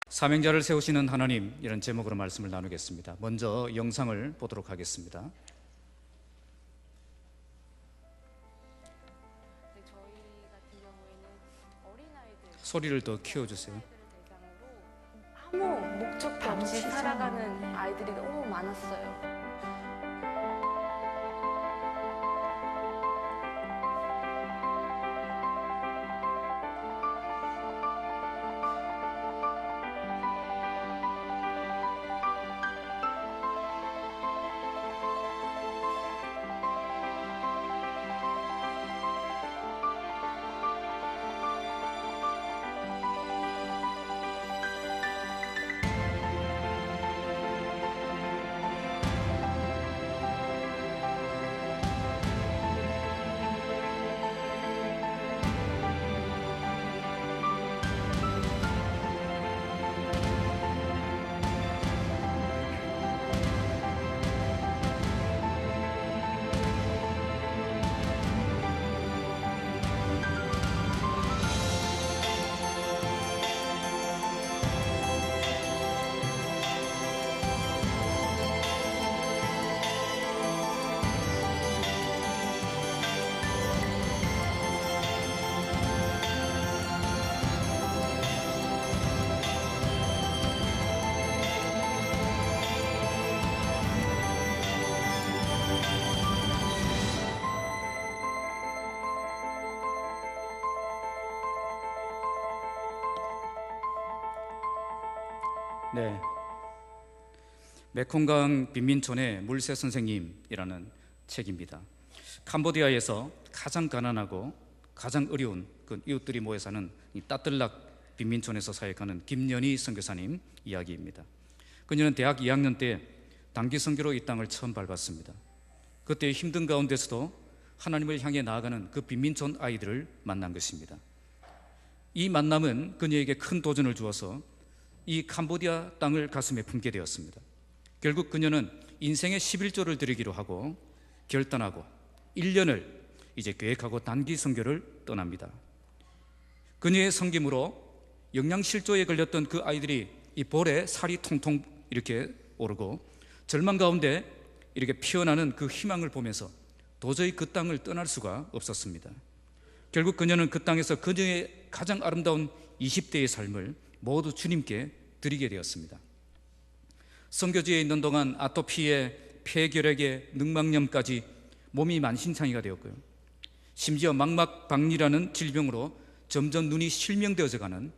사명자를 세우시는 하나님, 이런 제목으로 말씀을 나누겠습니다. 먼저 영상을 보도록 하겠습니다. 저희 같은 경우에는 어린아이들 소리를 더 키워주세요. 아무 목적도 없이 살아가는 아이들이 너무 많았어요. 네, 메콩강 빈민촌의 물새 선생님이라는 책입니다. 캄보디아에서 가장 가난하고 가장 어려운 그 이웃들이 모여 사는 이 따뜰락 빈민촌에서 사역하는 김연희 선교사님 이야기입니다. 그녀는 대학 2학년 때 단기 선교로 이 땅을 처음 밟았습니다. 그때 힘든 가운데서도 하나님을 향해 나아가는 그 빈민촌 아이들을 만난 것입니다. 이 만남은 그녀에게 큰 도전을 주어서 이 캄보디아 땅을 가슴에 품게 되었습니다. 결국 그녀는 인생의 11조를 드리기로 하고 결단하고 1년을 이제 계획하고 단기 선교를 떠납니다. 그녀의 섬김으로 영양실조에 걸렸던 그 아이들이 이 볼에 살이 통통 이렇게 오르고 절망 가운데 이렇게 피어나는 그 희망을 보면서 도저히 그 땅을 떠날 수가 없었습니다. 결국 그녀는 그 땅에서 그녀의 가장 아름다운 20대의 삶을 모두 주님께 드리게 되었습니다. 선교지에 있는 동안 아토피에 폐결핵에 늑막염까지 몸이 만신창이가 되었고요. 심지어 망막박리라는 질병으로 점점 눈이 실명되어져 가는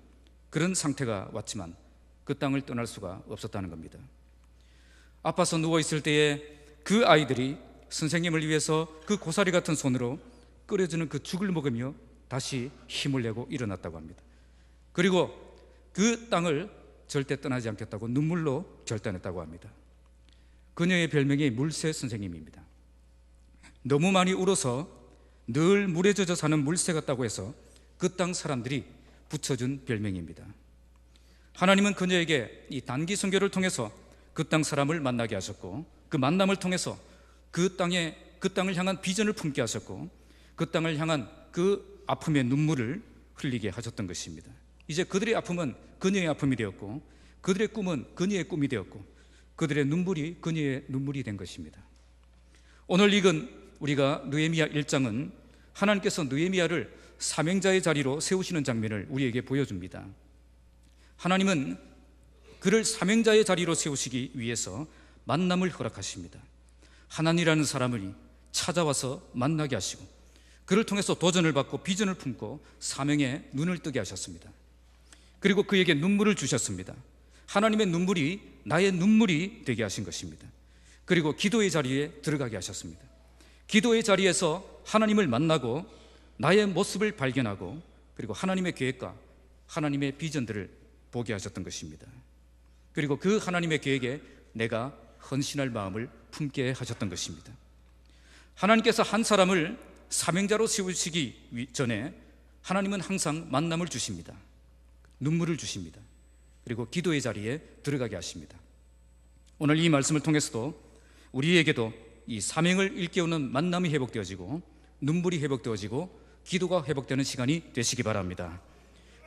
그런 상태가 왔지만 그 땅을 떠날 수가 없었다는 겁니다. 아파서 누워있을 때에 그 아이들이 선생님을 위해서 그 고사리 같은 손으로 끓여주는 그 죽을 먹으며 다시 힘을 내고 일어났다고 합니다. 그리고 그 땅을 절대 떠나지 않겠다고 눈물로 결단했다고 합니다. 그녀의 별명이 물새 선생님입니다. 너무 많이 울어서 늘 물에 젖어 사는 물새 같다고 해서 그 땅 사람들이 붙여준 별명입니다. 하나님은 그녀에게 이 단기 선교를 통해서 그 땅 사람을 만나게 하셨고, 그 만남을 통해서 그 땅을 향한 비전을 품게 하셨고, 그 땅을 향한 그 아픔의 눈물을 흘리게 하셨던 것입니다. 이제 그들의 아픔은 그녀의 아픔이 되었고, 그들의 꿈은 그녀의 꿈이 되었고, 그들의 눈물이 그녀의 눈물이 된 것입니다. 오늘 읽은 우리가 느헤미야 1장은 하나님께서 느헤미야를 사명자의 자리로 세우시는 장면을 우리에게 보여줍니다. 하나님은 그를 사명자의 자리로 세우시기 위해서 만남을 허락하십니다. 하나님이라는 사람을 찾아와서 만나게 하시고, 그를 통해서 도전을 받고 비전을 품고 사명에 눈을 뜨게 하셨습니다. 그리고 그에게 눈물을 주셨습니다. 하나님의 눈물이 나의 눈물이 되게 하신 것입니다. 그리고 기도의 자리에 들어가게 하셨습니다. 기도의 자리에서 하나님을 만나고 나의 모습을 발견하고, 그리고 하나님의 계획과 하나님의 비전들을 보게 하셨던 것입니다. 그리고 그 하나님의 계획에 내가 헌신할 마음을 품게 하셨던 것입니다. 하나님께서 한 사람을 사명자로 세우시기 전에 하나님은 항상 만남을 주십니다. 눈물을 주십니다. 그리고 기도의 자리에 들어가게 하십니다. 오늘 이 말씀을 통해서도 우리에게도 이 사명을 일깨우는 만남이 회복되어지고 눈물이 회복되어지고 기도가 회복되는 시간이 되시기 바랍니다.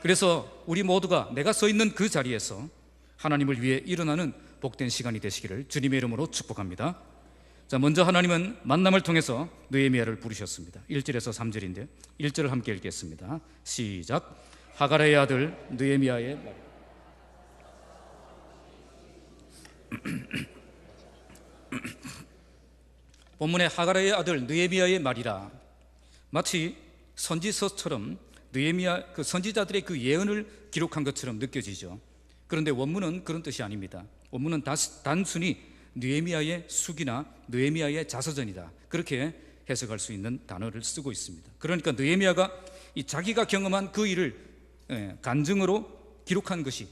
그래서 우리 모두가 내가 서 있는 그 자리에서 하나님을 위해 일어나는 복된 시간이 되시기를 주님의 이름으로 축복합니다. 자, 먼저 하나님은 만남을 통해서 느헤미야를 부르셨습니다. 1절에서 3절인데 1절을 함께 읽겠습니다. 시작. 하가랴의 아들 느헤미야의 말. 본문의 하가랴의 아들 느헤미야의 말이라, 마치 선지서처럼 느헤미야 그 선지자들의 그 예언을 기록한 것처럼 느껴지죠. 그런데 원문은 그런 뜻이 아닙니다. 원문은 단순히 느헤미야의 수기나 느헤미야의 자서전이다, 그렇게 해석할 수 있는 단어를 쓰고 있습니다. 그러니까 느헤미야가 이 자기가 경험한 그 일을 간증으로 기록한 것이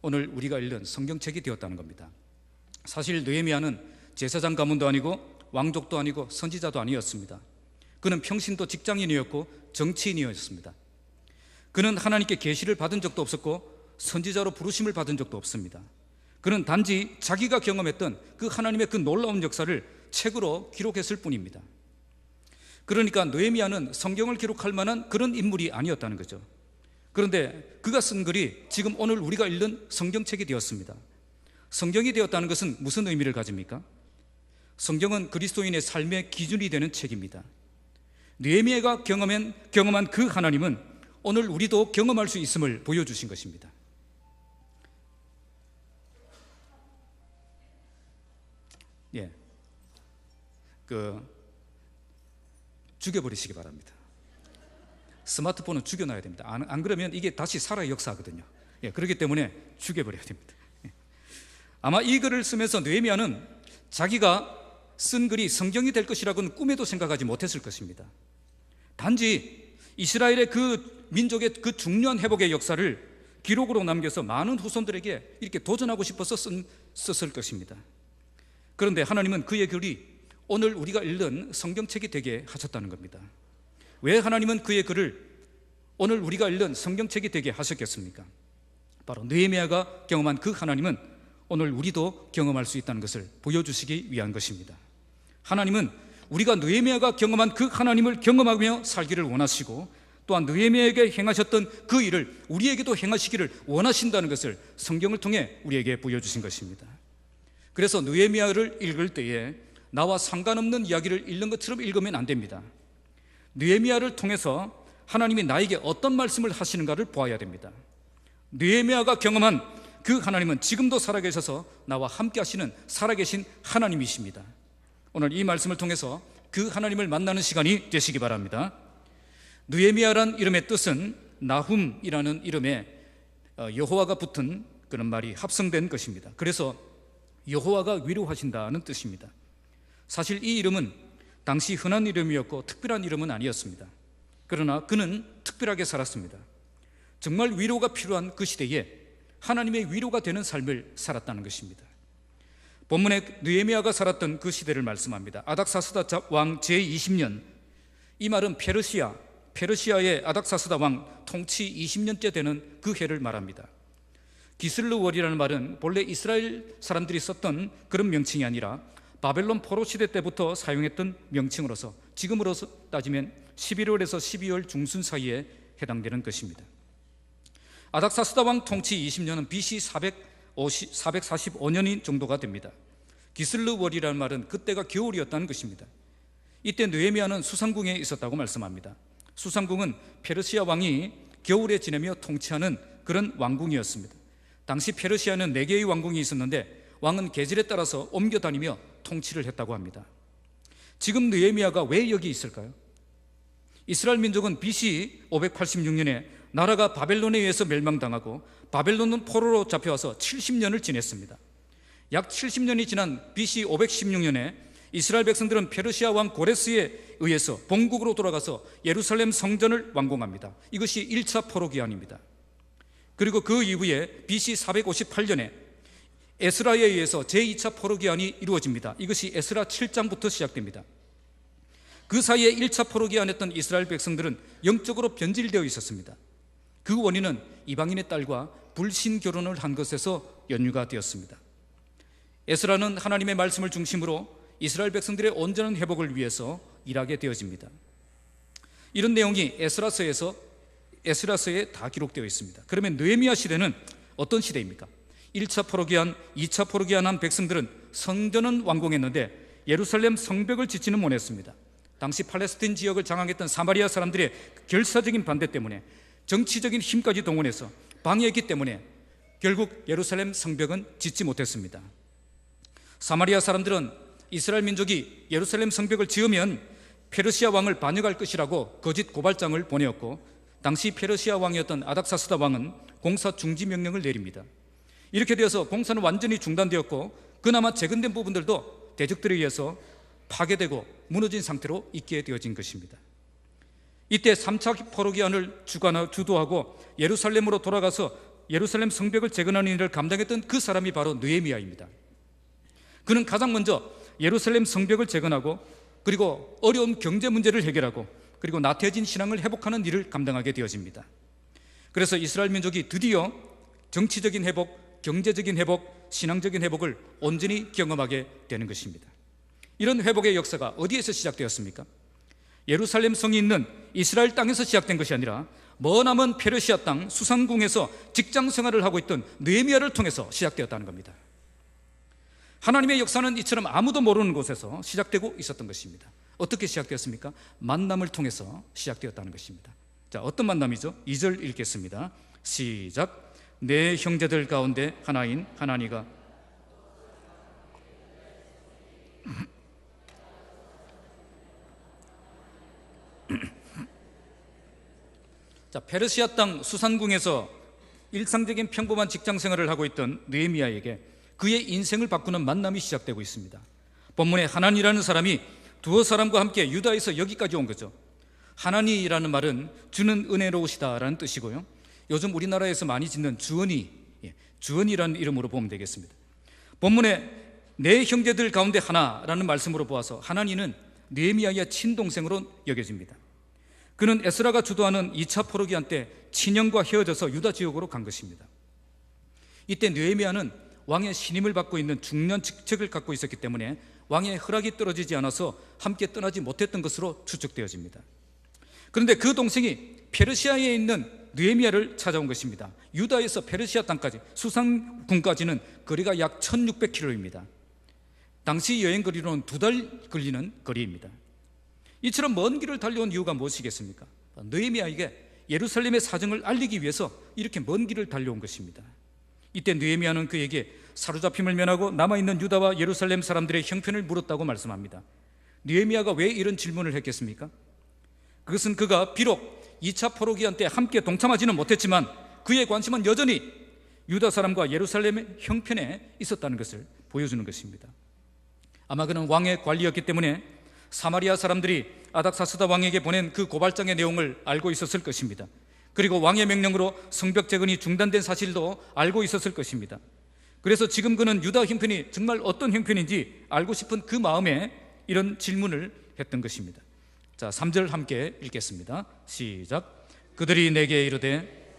오늘 우리가 읽는 성경책이 되었다는 겁니다. 사실 느헤미야는 제사장 가문도 아니고 왕족도 아니고 선지자도 아니었습니다. 그는 평신도 직장인이었고 정치인이었습니다. 그는 하나님께 계시를 받은 적도 없었고 선지자로 부르심을 받은 적도 없습니다. 그는 단지 자기가 경험했던 그 하나님의 그 놀라운 역사를 책으로 기록했을 뿐입니다. 그러니까 느헤미야는 성경을 기록할 만한 그런 인물이 아니었다는 거죠. 그런데 그가 쓴 글이 지금 오늘 우리가 읽는 성경책이 되었습니다. 성경이 되었다는 것은 무슨 의미를 가집니까? 성경은 그리스도인의 삶의 기준이 되는 책입니다. 느헤미야가 경험한 그 하나님은 오늘 우리도 경험할 수 있음을 보여주신 것입니다. 죽여버리시기 바랍니다. 스마트폰은 죽여놔야 됩니다. 안 그러면 이게 다시 살아의 역사거든요. 그렇기 때문에 죽여버려야 됩니다. 아마 이 글을 쓰면서 느헤미야는 자기가 쓴 글이 성경이 될 것이라고는 꿈에도 생각하지 못했을 것입니다. 단지 이스라엘의 그 민족의 그 중요한 회복의 역사를 기록으로 남겨서 많은 후손들에게 이렇게 도전하고 싶어서 썼을 것입니다. 그런데 하나님은 그의 글이 오늘 우리가 읽는 성경책이 되게 하셨다는 겁니다. 왜 하나님은 그의 글을 오늘 우리가 읽는 성경책이 되게 하셨겠습니까? 바로 느헤미야가 경험한 그 하나님은 오늘 우리도 경험할 수 있다는 것을 보여주시기 위한 것입니다. 하나님은 우리가 느헤미야가 경험한 그 하나님을 경험하며 살기를 원하시고, 또한 느헤미야에게 행하셨던 그 일을 우리에게도 행하시기를 원하신다는 것을 성경을 통해 우리에게 보여주신 것입니다. 그래서 느헤미야를 읽을 때에 나와 상관없는 이야기를 읽는 것처럼 읽으면 안 됩니다. 느헤미야를 통해서 하나님이 나에게 어떤 말씀을 하시는가를 보아야 됩니다. 느헤미야가 경험한 그 하나님은 지금도 살아계셔서 나와 함께 하시는 살아계신 하나님이십니다. 오늘 이 말씀을 통해서 그 하나님을 만나는 시간이 되시기 바랍니다. 느헤미야란 이름의 뜻은 나훔이라는 이름에 여호와가 붙은 그런 말이 합성된 것입니다. 그래서 여호와가 위로하신다는 뜻입니다. 사실 이 이름은 당시 흔한 이름이었고 특별한 이름은 아니었습니다. 그러나 그는 특별하게 살았습니다. 정말 위로가 필요한 그 시대에 하나님의 위로가 되는 삶을 살았다는 것입니다. 본문에 느헤미야가 살았던 그 시대를 말씀합니다. 아닥사스다 왕 제20년, 이 말은 페르시아의 아닥사스다 왕 통치 20년째 되는 그 해를 말합니다. 기슬르월이라는 말은 본래 이스라엘 사람들이 썼던 그런 명칭이 아니라 바벨론 포로 시대 때부터 사용했던 명칭으로서 지금으로서 따지면 11월에서 12월 중순 사이에 해당되는 것입니다. 아닥사스다 왕 통치 20년은 BC 445년이 정도가 됩니다. 기슬르월이라는 말은 그때가 겨울이었다는 것입니다. 이때 느헤미야는 수상궁에 있었다고 말씀합니다. 수상궁은 페르시아 왕이 겨울에 지내며 통치하는 그런 왕궁이었습니다. 당시 페르시아는 4개의 왕궁이 있었는데 왕은 계절에 따라서 옮겨 다니며 통치를 했다고 합니다. 지금 느헤미야가 왜 여기 있을까요? 이스라엘 민족은 BC 586년에 나라가 바벨론에 의해서 멸망당하고 바벨론은 포로로 잡혀와서 70년을 지냈습니다. 약 70년이 지난 BC 516년에 이스라엘 백성들은 페르시아 왕 고레스에 의해서 본국으로 돌아가서 예루살렘 성전을 완공합니다. 이것이 1차 포로 기한입니다. 그리고 그 이후에 BC 458년에 에스라에 의해서 제2차 포로 기한이 이루어집니다. 이것이 에스라 7장부터 시작됩니다. 그 사이에 1차 포로 기한했던 이스라엘 백성들은 영적으로 변질되어 있었습니다. 그 원인은 이방인의 딸과 불신 결혼을 한 것에서 연유가 되었습니다. 에스라는 하나님의 말씀을 중심으로 이스라엘 백성들의 온전한 회복을 위해서 일하게 되어집니다. 이런 내용이 에스라서에서 에스라서에 다 기록되어 있습니다. 그러면 느헤미야 시대는 어떤 시대입니까? 1차 포로기한, 2차 포로기한 한 백성들은 성전은 완공했는데 예루살렘 성벽을 짓지는 못했습니다. 당시 팔레스틴 지역을 장악했던 사마리아 사람들의 결사적인 반대 때문에, 정치적인 힘까지 동원해서 방해했기 때문에 결국 예루살렘 성벽은 짓지 못했습니다. 사마리아 사람들은 이스라엘 민족이 예루살렘 성벽을 지으면 페르시아 왕을 반역할 것이라고 거짓 고발장을 보내었고, 당시 페르시아 왕이었던 아닥사스다 왕은 공사 중지 명령을 내립니다. 이렇게 되어서 공사는 완전히 중단되었고, 그나마 재건된 부분들도 대적들에 의해서 파괴되고 무너진 상태로 있게 되어진 것입니다. 이때 3차 포로기한을 주도하고 예루살렘으로 돌아가서 예루살렘 성벽을 재건하는 일을 감당했던 그 사람이 바로 느헤미야입니다. 그는 가장 먼저 예루살렘 성벽을 재건하고, 그리고 어려운 경제 문제를 해결하고, 그리고 나태해진 신앙을 회복하는 일을 감당하게 되어집니다. 그래서 이스라엘 민족이 드디어 정치적인 회복, 경제적인 회복, 신앙적인 회복을 온전히 경험하게 되는 것입니다. 이런 회복의 역사가 어디에서 시작되었습니까? 예루살렘 성이 있는 이스라엘 땅에서 시작된 것이 아니라 머나먼 페르시아 땅 수산궁에서 직장 생활을 하고 있던 느헤미야를 통해서 시작되었다는 겁니다. 하나님의 역사는 이처럼 아무도 모르는 곳에서 시작되고 있었던 것입니다. 어떻게 시작되었습니까? 만남을 통해서 시작되었다는 것입니다. 자, 어떤 만남이죠? 2절 읽겠습니다. 시작. 내 형제들 가운데 하나인 하나니가 자, 페르시아 땅 수산궁에서 일상적인 평범한 직장 생활을 하고 있던 느헤미야에게 그의 인생을 바꾸는 만남이 시작되고 있습니다. 본문에 하나니라는 사람이 두어 사람과 함께 유다에서 여기까지 온 거죠. 하나니라는 말은 주는 은혜로우시다라는 뜻이고요, 요즘 우리나라에서 많이 짓는 주은이, 주은이라는 이름으로 보면 되겠습니다. 본문에 내 형제들 가운데 하나라는 말씀으로 보아서 하나니는 느헤미야의 친동생으로 여겨집니다. 그는 에스라가 주도하는 2차 포로기한 때 친형과 헤어져서 유다 지역으로 간 것입니다. 이때 느헤미야는 왕의 신임을 받고 있는 중년 직책을 갖고 있었기 때문에 왕의 허락이 떨어지지 않아서 함께 떠나지 못했던 것으로 추측되어집니다. 그런데 그 동생이 페르시아에 있는 느헤미야를 찾아온 것입니다. 유다에서 페르시아 땅까지, 수산궁까지는 거리가 약 1600km입니다. 당시 여행 거리로는 2달 걸리는 거리입니다. 이처럼 먼 길을 달려온 이유가 무엇이겠습니까? 느헤미야에게 예루살렘의 사정을 알리기 위해서 이렇게 먼 길을 달려온 것입니다. 이때 느헤미야는 그에게 사로잡힘을 면하고 남아있는 유다와 예루살렘 사람들의 형편을 물었다고 말씀합니다. 느헤미야가 왜 이런 질문을 했겠습니까? 그것은 그가 비록 2차 포로기한 때 함께 동참하지는 못했지만 그의 관심은 여전히 유다 사람과 예루살렘의 형편에 있었다는 것을 보여주는 것입니다. 아마 그는 왕의 관리였기 때문에 사마리아 사람들이 아닥사스다 왕에게 보낸 그 고발장의 내용을 알고 있었을 것입니다. 그리고 왕의 명령으로 성벽 재건이 중단된 사실도 알고 있었을 것입니다. 그래서 지금 그는 유다 형편이 정말 어떤 형편인지 알고 싶은 그 마음에 이런 질문을 했던 것입니다. 자, 3절 함께 읽겠습니다. 시작. 그들이 내게 이르되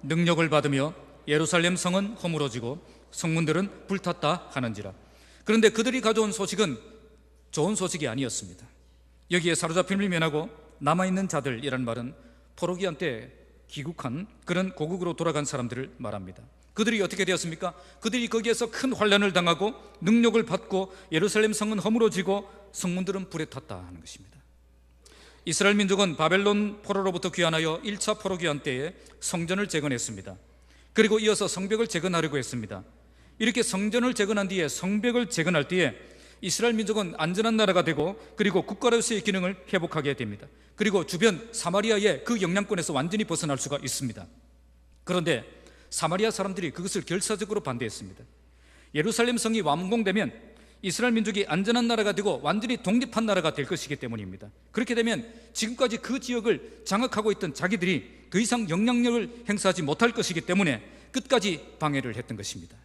능력을 받으며 예루살렘 성은 허물어지고 성문들은 불탔다 하는지라. 그런데 그들이 가져온 소식은 좋은 소식이 아니었습니다. 여기에 사로잡힘을 면하고 남아있는 자들이라는 말은 포로기한 때 귀국한 그런 고국으로 돌아간 사람들을 말합니다. 그들이 어떻게 되었습니까? 그들이 거기에서 큰 환난을 당하고 능력을 받고 예루살렘 성은 허물어지고 성문들은 불에 탔다 하는 것입니다. 이스라엘 민족은 바벨론 포로로부터 귀환하여 1차 포로 귀환 때에 성전을 재건했습니다. 그리고 이어서 성벽을 재건하려고 했습니다. 이렇게 성전을 재건한 뒤에 성벽을 재건할 때에 이스라엘 민족은 안전한 나라가 되고, 그리고 국가로서의 기능을 회복하게 됩니다. 그리고 주변 사마리아의 그 영향권에서 완전히 벗어날 수가 있습니다. 그런데 사마리아 사람들이 그것을 결사적으로 반대했습니다. 예루살렘 성이 완공되면 이스라엘 민족이 안전한 나라가 되고 완전히 독립한 나라가 될 것이기 때문입니다. 그렇게 되면 지금까지 그 지역을 장악하고 있던 자기들이 더 이상 영향력을 행사하지 못할 것이기 때문에 끝까지 방해를 했던 것입니다.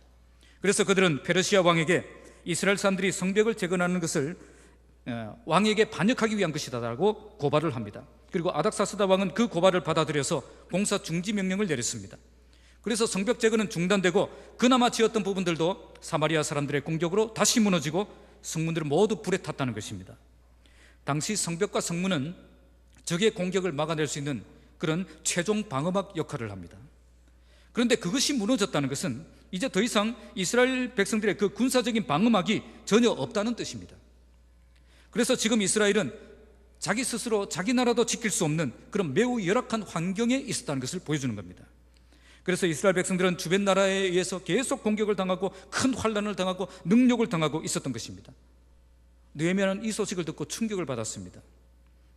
그래서 그들은 페르시아 왕에게 이스라엘 사람들이 성벽을 재건하는 것을 왕에게 반역하기 위한 것이다라고 고발을 합니다. 그리고 아닥사스다 왕은 그 고발을 받아들여서 공사 중지 명령을 내렸습니다. 그래서 성벽 재건은 중단되고 그나마 지었던 부분들도 사마리아 사람들의 공격으로 다시 무너지고 성문들은 모두 불에 탔다는 것입니다. 당시 성벽과 성문은 적의 공격을 막아낼 수 있는 그런 최종 방어막 역할을 합니다. 그런데 그것이 무너졌다는 것은 이제 더 이상 이스라엘 백성들의 그 군사적인 방어막이 전혀 없다는 뜻입니다. 그래서 지금 이스라엘은 자기 스스로 자기 나라도 지킬 수 없는 그런 매우 열악한 환경에 있었다는 것을 보여주는 겁니다. 그래서 이스라엘 백성들은 주변 나라에 의해서 계속 공격을 당하고 큰 환난을 당하고 능욕을 당하고 있었던 것입니다. 느헤미야는 이 소식을 듣고 충격을 받았습니다.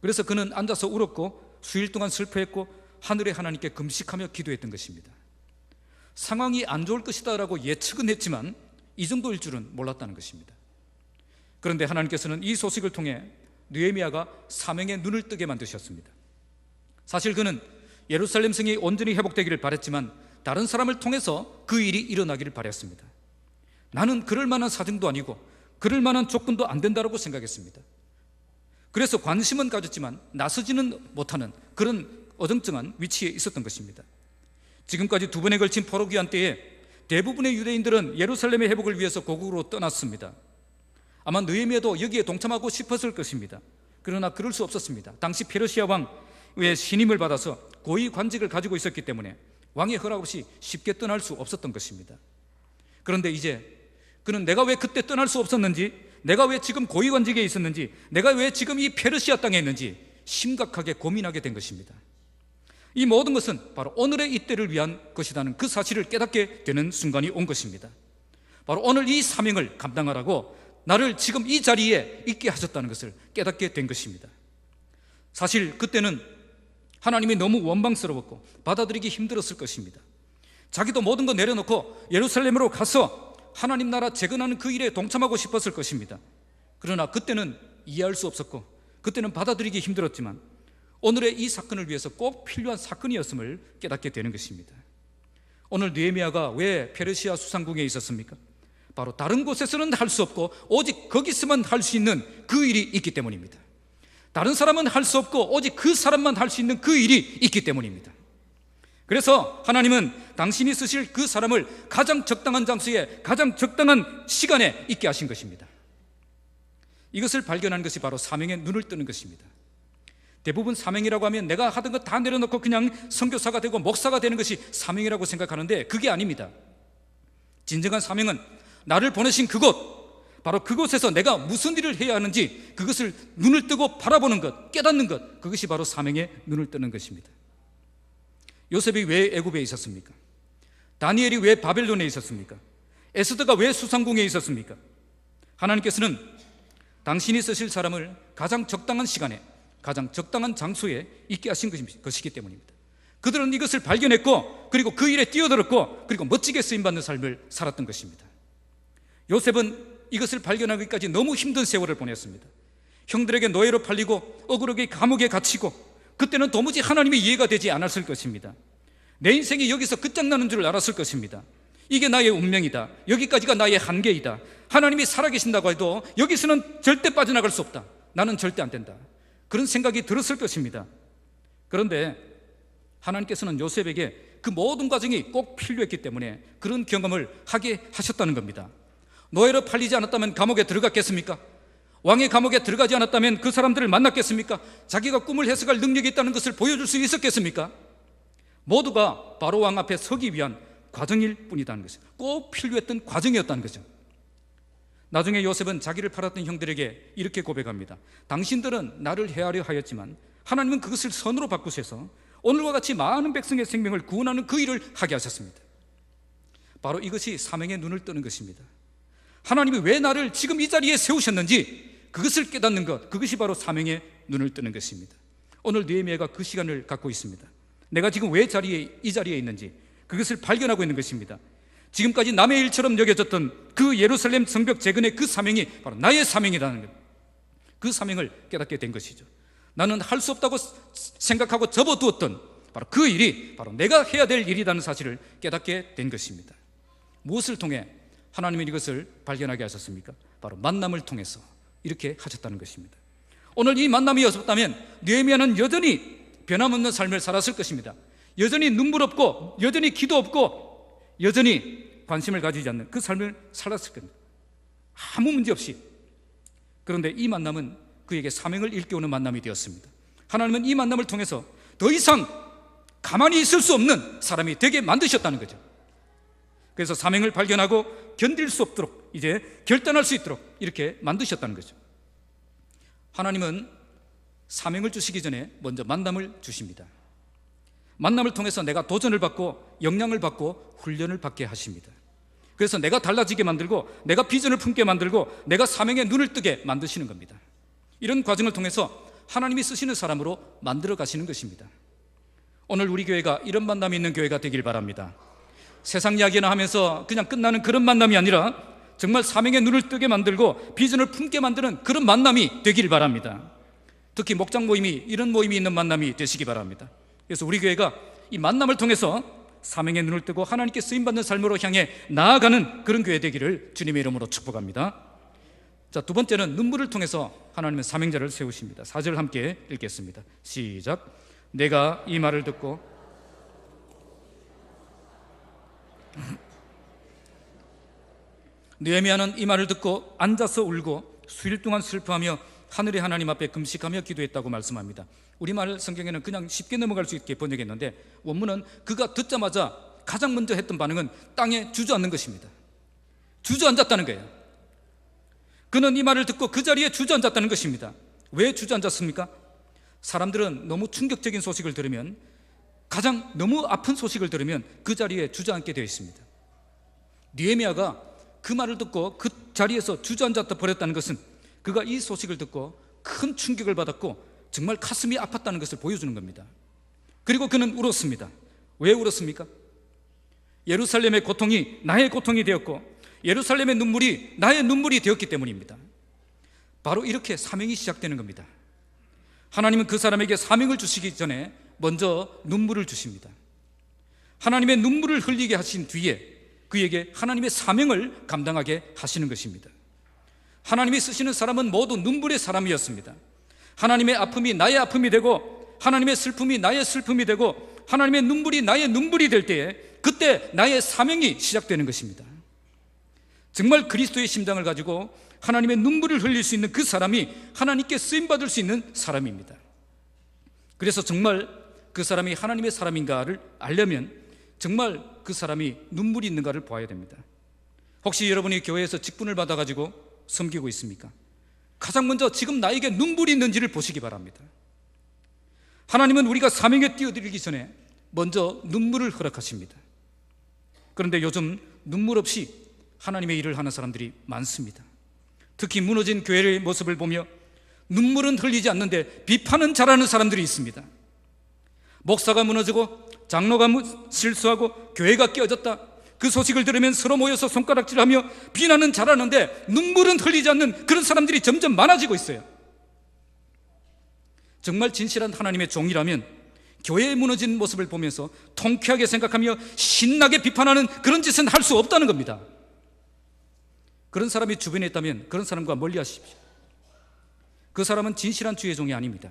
그래서 그는 앉아서 울었고 수일 동안 슬퍼했고 하늘의 하나님께 금식하며 기도했던 것입니다. 상황이 안 좋을 것이다라고 예측은 했지만 이 정도일 줄은 몰랐다는 것입니다. 그런데 하나님께서는 이 소식을 통해 느헤미야가 사명의 눈을 뜨게 만드셨습니다. 사실 그는 예루살렘 성이 온전히 회복되기를 바랬지만 다른 사람을 통해서 그 일이 일어나기를 바랬습니다. 나는 그럴 만한 사정도 아니고 그럴 만한 조건도 안 된다고 생각했습니다. 그래서 관심은 가졌지만 나서지는 못하는 그런 어정쩡한 위치에 있었던 것입니다. 지금까지 두 번에 걸친 포로기한 때에 대부분의 유대인들은 예루살렘의 회복을 위해서 고국으로 떠났습니다. 아마 느헤미야도 여기에 동참하고 싶었을 것입니다. 그러나 그럴 수 없었습니다. 당시 페르시아 왕의 신임을 받아서 고위 관직을 가지고 있었기 때문에 왕의 허락 없이 쉽게 떠날 수 없었던 것입니다. 그런데 이제 그는 내가 왜 그때 떠날 수 없었는지, 내가 왜 지금 고위 관직에 있었는지, 내가 왜 지금 이 페르시아 땅에 있는지 심각하게 고민하게 된 것입니다. 이 모든 것은 바로 오늘의 이때를 위한 것이라는 그 사실을 깨닫게 되는 순간이 온 것입니다. 바로 오늘 이 사명을 감당하라고 나를 지금 이 자리에 있게 하셨다는 것을 깨닫게 된 것입니다. 사실 그때는 하나님이 너무 원망스러웠고 받아들이기 힘들었을 것입니다. 자기도 모든 거 내려놓고 예루살렘으로 가서 하나님 나라 재건하는 그 일에 동참하고 싶었을 것입니다. 그러나 그때는 이해할 수 없었고 그때는 받아들이기 힘들었지만 오늘의 이 사건을 위해서 꼭 필요한 사건이었음을 깨닫게 되는 것입니다. 오늘 느헤미야가 왜 페르시아 수상궁에 있었습니까? 바로 다른 곳에서는 할 수 없고 오직 거기서만 할 수 있는 그 일이 있기 때문입니다. 다른 사람은 할 수 없고 오직 그 사람만 할 수 있는 그 일이 있기 때문입니다. 그래서 하나님은 당신이 쓰실 그 사람을 가장 적당한 장소에 가장 적당한 시간에 있게 하신 것입니다. 이것을 발견하는 것이 바로 사명의 눈을 뜨는 것입니다. 대부분 사명이라고 하면 내가 하던 거 다 내려놓고 그냥 선교사가 되고 목사가 되는 것이 사명이라고 생각하는데 그게 아닙니다. 진정한 사명은 나를 보내신 그곳, 바로 그곳에서 내가 무슨 일을 해야 하는지 그것을 눈을 뜨고 바라보는 것, 깨닫는 것, 그것이 바로 사명의 눈을 뜨는 것입니다. 요셉이 왜 애굽에 있었습니까? 다니엘이 왜 바벨론에 있었습니까? 에스더가 왜 수상궁에 있었습니까? 하나님께서는 당신이 쓰실 사람을 가장 적당한 시간에 가장 적당한 장소에 있게 하신 것이기 때문입니다. 그들은 이것을 발견했고 그리고 그 일에 뛰어들었고 그리고 멋지게 쓰임받는 삶을 살았던 것입니다. 요셉은 이것을 발견하기까지 너무 힘든 세월을 보냈습니다. 형들에게 노예로 팔리고 억울하게 감옥에 갇히고 그때는 도무지 하나님의 이해가 되지 않았을 것입니다. 내 인생이 여기서 끝장나는 줄 알았을 것입니다. 이게 나의 운명이다. 여기까지가 나의 한계이다. 하나님이 살아계신다고 해도 여기서는 절대 빠져나갈 수 없다. 나는 절대 안 된다. 그런 생각이 들었을 것입니다. 그런데 하나님께서는 요셉에게 그 모든 과정이 꼭 필요했기 때문에 그런 경험을 하게 하셨다는 겁니다. 노예로 팔리지 않았다면 감옥에 들어갔겠습니까? 왕의 감옥에 들어가지 않았다면 그 사람들을 만났겠습니까? 자기가 꿈을 해석할 능력이 있다는 것을 보여줄 수 있었겠습니까? 모두가 바로 왕 앞에 서기 위한 과정일 뿐이라는 것이죠. 꼭 필요했던 과정이었다는 거죠. 나중에 요셉은 자기를 팔았던 형들에게 이렇게 고백합니다. 당신들은 나를 해하려 하였지만 하나님은 그것을 선으로 바꾸셔서 오늘과 같이 많은 백성의 생명을 구원하는 그 일을 하게 하셨습니다. 바로 이것이 사명의 눈을 뜨는 것입니다. 하나님이 왜 나를 지금 이 자리에 세우셨는지 그것을 깨닫는 것, 그것이 바로 사명의 눈을 뜨는 것입니다. 오늘 느헤미야가 그 시간을 갖고 있습니다. 내가 지금 왜 이 자리에 있는지 그것을 발견하고 있는 것입니다. 지금까지 남의 일처럼 여겨졌던 그 예루살렘 성벽 재건의 그 사명이 바로 나의 사명이라는 것, 그 사명을 깨닫게 된 것이죠. 나는 할 수 없다고 생각하고 접어두었던 바로 그 일이 바로 내가 해야 될 일이라는 사실을 깨닫게 된 것입니다. 무엇을 통해 하나님은 이것을 발견하게 하셨습니까? 바로 만남을 통해서 이렇게 하셨다는 것입니다. 오늘 이 만남이 없었다면 느헤미야는 여전히 변함없는 삶을 살았을 것입니다. 여전히 눈물 없고 여전히 기도 없고 여전히 관심을 가지지 않는 그 삶을 살았을 겁니다. 아무 문제 없이. 그런데 이 만남은 그에게 사명을 일깨우는 만남이 되었습니다. 하나님은 이 만남을 통해서 더 이상 가만히 있을 수 없는 사람이 되게 만드셨다는 거죠. 그래서 사명을 발견하고 견딜 수 없도록, 이제 결단할 수 있도록 이렇게 만드셨다는 거죠. 하나님은 사명을 주시기 전에 먼저 만남을 주십니다. 만남을 통해서 내가 도전을 받고 역량을 받고 훈련을 받게 하십니다. 그래서 내가 달라지게 만들고, 내가 비전을 품게 만들고, 내가 사명에 눈을 뜨게 만드시는 겁니다. 이런 과정을 통해서 하나님이 쓰시는 사람으로 만들어 가시는 것입니다. 오늘 우리 교회가 이런 만남이 있는 교회가 되길 바랍니다. 세상 이야기나 하면서 그냥 끝나는 그런 만남이 아니라 정말 사명에 눈을 뜨게 만들고 비전을 품게 만드는 그런 만남이 되길 바랍니다. 특히 목장 모임이, 이런 모임이 있는 만남이 되시기 바랍니다. 그래서 우리 교회가 이 만남을 통해서 사명에 눈을 뜨고 하나님께 쓰임받는 삶으로 향해 나아가는 그런 교회 되기를 주님의 이름으로 축복합니다. 자, 두 번째는 눈물을 통해서 하나님은 사명자를 세우십니다. 4절 함께 읽겠습니다. 시작. 내가 이 말을 듣고 느헤미야는 이 말을 듣고 앉아서 울고 수일 동안 슬퍼하며 하늘의 하나님 앞에 금식하며 기도했다고 말씀합니다. 우리말 성경에는 그냥 쉽게 넘어갈 수 있게 번역했는데, 원문은 그가 듣자마자 가장 먼저 했던 반응은 땅에 주저앉는 것입니다. 주저앉았다는 거예요. 그는 이 말을 듣고 그 자리에 주저앉았다는 것입니다. 왜 주저앉았습니까? 사람들은 너무 충격적인 소식을 들으면, 가장 너무 아픈 소식을 들으면 그 자리에 주저앉게 되어 있습니다. 느헤미야가 그 말을 듣고 그 자리에서 주저앉았다 버렸다는 것은 그가 이 소식을 듣고 큰 충격을 받았고 정말 가슴이 아팠다는 것을 보여주는 겁니다. 그리고 그는 울었습니다. 왜 울었습니까? 예루살렘의 고통이 나의 고통이 되었고 예루살렘의 눈물이 나의 눈물이 되었기 때문입니다. 바로 이렇게 사명이 시작되는 겁니다. 하나님은 그 사람에게 사명을 주시기 전에 먼저 눈물을 주십니다. 하나님의 눈물을 흘리게 하신 뒤에 그에게 하나님의 사명을 감당하게 하시는 것입니다. 하나님이 쓰시는 사람은 모두 눈물의 사람이었습니다. 하나님의 아픔이 나의 아픔이 되고 하나님의 슬픔이 나의 슬픔이 되고 하나님의 눈물이 나의 눈물이 될 때에 그때 나의 사명이 시작되는 것입니다. 정말 그리스도의 심장을 가지고 하나님의 눈물을 흘릴 수 있는 그 사람이 하나님께 쓰임받을 수 있는 사람입니다. 그래서 정말 그 사람이 하나님의 사람인가를 알려면 정말 그 사람이 눈물이 있는가를 보아야 됩니다. 혹시 여러분이 교회에서 직분을 받아가지고 섬기고 있습니까? 가장 먼저 지금 나에게 눈물이 있는지를 보시기 바랍니다. 하나님은 우리가 사명에 뛰어들기 전에 먼저 눈물을 허락하십니다. 그런데 요즘 눈물 없이 하나님의 일을 하는 사람들이 많습니다. 특히 무너진 교회의 모습을 보며 눈물은 흘리지 않는데 비판은 잘하는 사람들이 있습니다. 목사가 무너지고 장로가 실수하고 교회가 깨어졌다, 그 소식을 들으면 서로 모여서 손가락질하며 비난은 잘하는데 눈물은 흘리지 않는 그런 사람들이 점점 많아지고 있어요. 정말 진실한 하나님의 종이라면 교회의 무너진 모습을 보면서 통쾌하게 생각하며 신나게 비판하는 그런 짓은 할 수 없다는 겁니다. 그런 사람이 주변에 있다면 그런 사람과 멀리 하십시오. 그 사람은 진실한 주의 종이 아닙니다.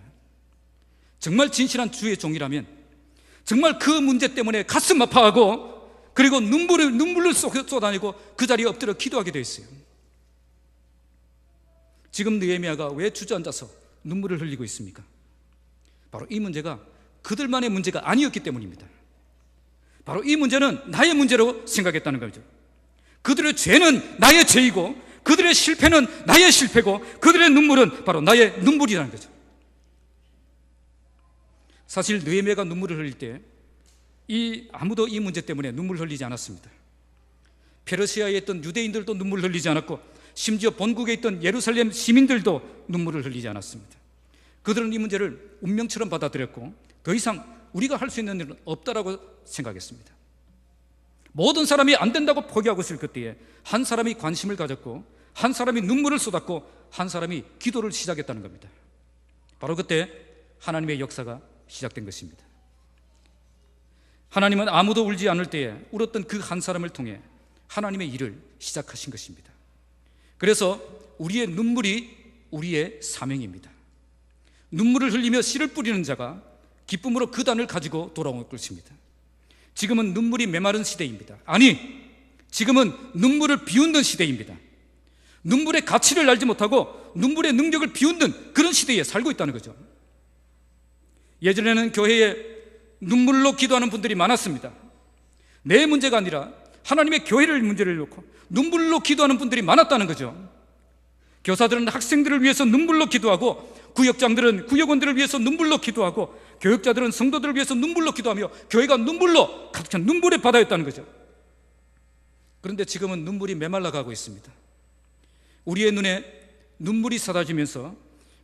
정말 진실한 주의 종이라면 정말 그 문제 때문에 가슴 아파하고 그리고 눈물을 쏟아내고 그 자리에 엎드려 기도하게 되어 있어요. 지금 느헤미야가 왜 주저앉아서 눈물을 흘리고 있습니까? 바로 이 문제가 그들만의 문제가 아니었기 때문입니다. 바로 이 문제는 나의 문제로 생각했다는 거죠. 그들의 죄는 나의 죄이고 그들의 실패는 나의 실패고 그들의 눈물은 바로 나의 눈물이라는 거죠. 사실 느헤미야가 눈물을 흘릴 때 아무도 이 문제 때문에 눈물을 흘리지 않았습니다. 페르시아에 있던 유대인들도 눈물을 흘리지 않았고 심지어 본국에 있던 예루살렘 시민들도 눈물을 흘리지 않았습니다. 그들은 이 문제를 운명처럼 받아들였고 더 이상 우리가 할 수 있는 일은 없다라고 생각했습니다. 모든 사람이 안 된다고 포기하고 있을 그때에 한 사람이 관심을 가졌고 한 사람이 눈물을 쏟았고 한 사람이 기도를 시작했다는 겁니다. 바로 그때 하나님의 역사가 시작된 것입니다. 하나님은 아무도 울지 않을 때에 울었던 그 한 사람을 통해 하나님의 일을 시작하신 것입니다. 그래서 우리의 눈물이 우리의 사명입니다. 눈물을 흘리며 씨를 뿌리는 자가 기쁨으로 그 단을 가지고 돌아올 것입니다. 지금은 눈물이 메마른 시대입니다. 아니, 지금은 눈물을 비웃는 시대입니다. 눈물의 가치를 알지 못하고 눈물의 능력을 비웃는 그런 시대에 살고 있다는 거죠. 예전에는 교회에 눈물로 기도하는 분들이 많았습니다. 내 문제가 아니라 하나님의 교회를 문제를 놓고 눈물로 기도하는 분들이 많았다는 거죠. 교사들은 학생들을 위해서 눈물로 기도하고, 구역장들은 구역원들을 위해서 눈물로 기도하고, 교육자들은 성도들을 위해서 눈물로 기도하며 교회가 눈물로 가득한 눈물의 바다였다는 거죠. 그런데 지금은 눈물이 메말라가고 있습니다. 우리의 눈에 눈물이 사라지면서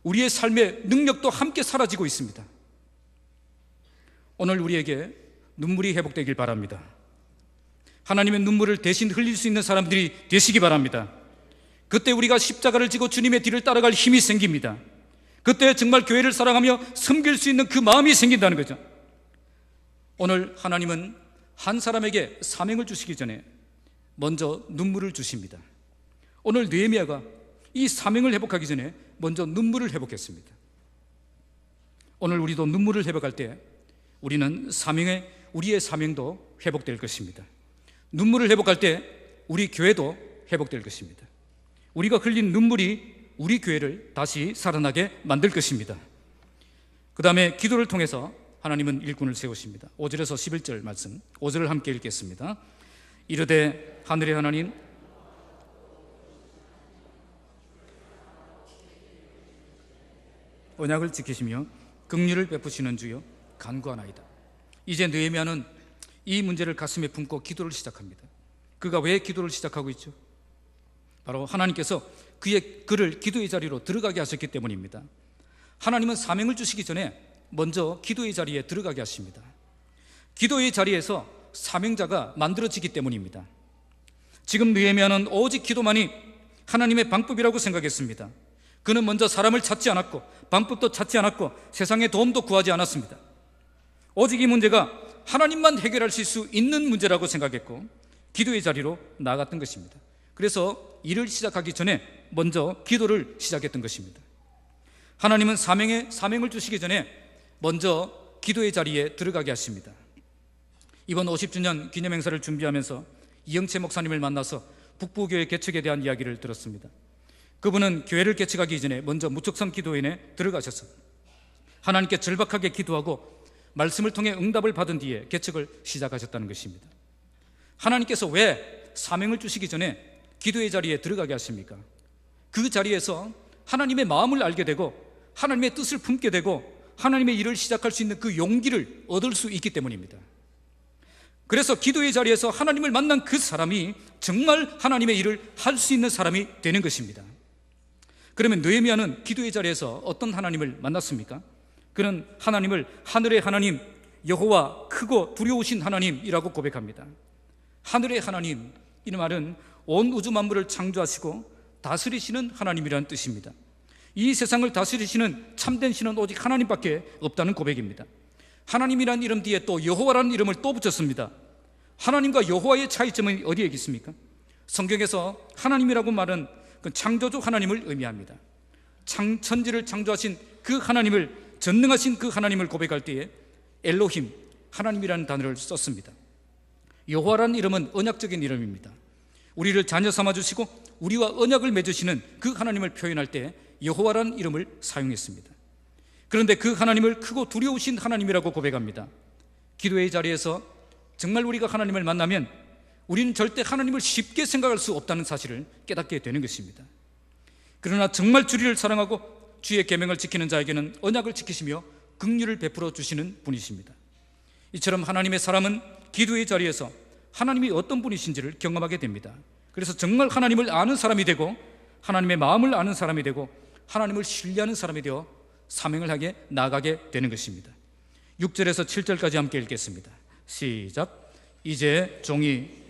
우리의 삶의 능력도 함께 사라지고 있습니다. 오늘 우리에게 눈물이 회복되길 바랍니다. 하나님의 눈물을 대신 흘릴 수 있는 사람들이 되시기 바랍니다. 그때 우리가 십자가를 지고 주님의 뒤를 따라갈 힘이 생깁니다. 그때 정말 교회를 사랑하며 섬길 수 있는 그 마음이 생긴다는 거죠. 오늘 하나님은 한 사람에게 사명을 주시기 전에 먼저 눈물을 주십니다. 오늘 느헤미야가 이 사명을 회복하기 전에 먼저 눈물을 회복했습니다. 오늘 우리도 눈물을 회복할 때 우리는 우리의 사명도 회복될 것입니다. 눈물을 회복할 때 우리 교회도 회복될 것입니다. 우리가 흘린 눈물이 우리 교회를 다시 살아나게 만들 것입니다. 그 다음에 기도를 통해서 하나님은 일꾼을 세우십니다. 5절에서 11절 말씀, 5절을 함께 읽겠습니다. 이르되 하늘의 하나님, 언약을 지키시며 긍휼을 베푸시는 주여 간구하나이다. 이제 느헤미야는 이 문제를 가슴에 품고 기도를 시작합니다. 그가 왜 기도를 시작하고 있죠? 바로 하나님께서 그를 기도의 자리로 들어가게 하셨기 때문입니다. 하나님은 사명을 주시기 전에 먼저 기도의 자리에 들어가게 하십니다. 기도의 자리에서 사명자가 만들어지기 때문입니다. 지금 느헤미야는 오직 기도만이 하나님의 방법이라고 생각했습니다. 그는 먼저 사람을 찾지 않았고 방법도 찾지 않았고 세상의 도움도 구하지 않았습니다. 오직 이 문제가 하나님만 해결하실 수 있는 문제라고 생각했고 기도의 자리로 나아갔던 것입니다. 그래서 일을 시작하기 전에 먼저 기도를 시작했던 것입니다. 하나님은 사명을 주시기 전에 먼저 기도의 자리에 들어가게 하십니다. 이번 50주년 기념행사를 준비하면서 이영채 목사님을 만나서 북부교회 개척에 대한 이야기를 들었습니다. 그분은 교회를 개척하기 이전에 먼저 무척성 기도원에 들어가셔서 하나님께 절박하게 기도하고 말씀을 통해 응답을 받은 뒤에 개척을 시작하셨다는 것입니다. 하나님께서 왜 사명을 주시기 전에 기도의 자리에 들어가게 하십니까? 그 자리에서 하나님의 마음을 알게 되고 하나님의 뜻을 품게 되고 하나님의 일을 시작할 수 있는 그 용기를 얻을 수 있기 때문입니다. 그래서 기도의 자리에서 하나님을 만난 그 사람이 정말 하나님의 일을 할 수 있는 사람이 되는 것입니다. 그러면 느헤미야는 기도의 자리에서 어떤 하나님을 만났습니까? 그는 하나님을 하늘의 하나님, 여호와 크고 두려우신 하나님이라고 고백합니다. 하늘의 하나님, 이 말은 온 우주 만물을 창조하시고 다스리시는 하나님이라는 뜻입니다. 이 세상을 다스리시는 참된 신은 오직 하나님밖에 없다는 고백입니다. 하나님이라는 이름 뒤에 또 여호와라는 이름을 또 붙였습니다. 하나님과 여호와의 차이점은 어디에 있습니까? 성경에서 하나님이라고 말은 그 창조주 하나님을 의미합니다. 천지를 창조하신 그 하나님을, 전능하신 그 하나님을 고백할 때에 엘로힘, 하나님이라는 단어를 썼습니다. 여호와라는 이름은 언약적인 이름입니다. 우리를 자녀 삼아주시고 우리와 언약을 맺으시는 그 하나님을 표현할 때 여호와라는 이름을 사용했습니다. 그런데 그 하나님을 크고 두려우신 하나님이라고 고백합니다. 기도의 자리에서 정말 우리가 하나님을 만나면 우리는 절대 하나님을 쉽게 생각할 수 없다는 사실을 깨닫게 되는 것입니다. 그러나 정말 주를 사랑하고 주의 계명을 지키는 자에게는 언약을 지키시며 긍휼을 베풀어 주시는 분이십니다. 이처럼 하나님의 사람은 기도의 자리에서 하나님이 어떤 분이신지를 경험하게 됩니다. 그래서 정말 하나님을 아는 사람이 되고 하나님의 마음을 아는 사람이 되고 하나님을 신뢰하는 사람이 되어 사명을 하게 나아가게 되는 것입니다. 6절에서 7절까지 함께 읽겠습니다. 시작. 이제 종이